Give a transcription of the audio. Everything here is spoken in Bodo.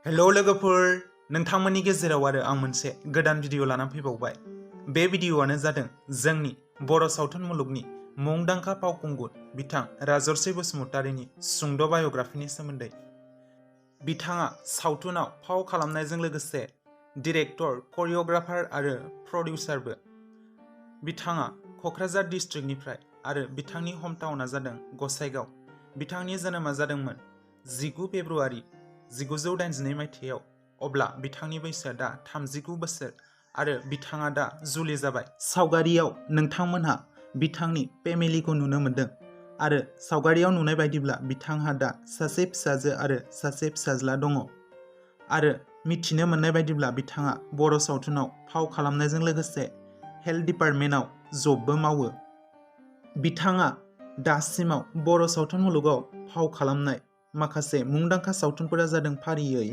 हेलो लोगोफोर, नोंथांमोननि गेजेराव आरो आं मोनसे गोदान भिडिअ लाना फैबावबाय। बे भिडिअआनो जादों जोंनि बर' सावथुन मुलुगनि मुंदांखा फावखुंगुर बिथां राजर्षि बसुमतारीनि सुंद' बाय'ग्राफिनि सोमोन्दै। बिथाङा सावथुनाव फाव खालामनायजों लोगोसे डिरेक्टर, करिय'ग्राफार आरो प्रडिउसारबो। बिथाङा क'क्राझार डिस्ट्रिक्टनिफ्राय आरो बिथांनि हमटाउनआ जादों गसाइगाव। बिथांनि जोनोमा जादोंमोन 19 फेब्रुआरि 1982 मायथाइयाव। अब्ला बिथांनि बैसोआ दा 39 बोसोर आरो बिथाङा दा जुलि जाबाय। सावगारियाव नोंथांमोनहा बिथांनि फेमिलिखौ नुनो मोन्दों आरो सावगारियाव नुनाय बायदिब्ला बिथांहा दा सासे फिसाजो आरो सासे फिसाज्ला दङ आरो मिथिनो मोननाय बायदिब्ला बिथाङा बर' सावथुनाव फाव खालामनायजों लोगोसे हेल्थ डिपार्टमेन्टआव जबबो मावो। बिथाङा दासिमाव बर' सावथुन मुलुगाव फाव खालामनाय माखासे मुंदांखा सावथुनफोरा जादों फारियै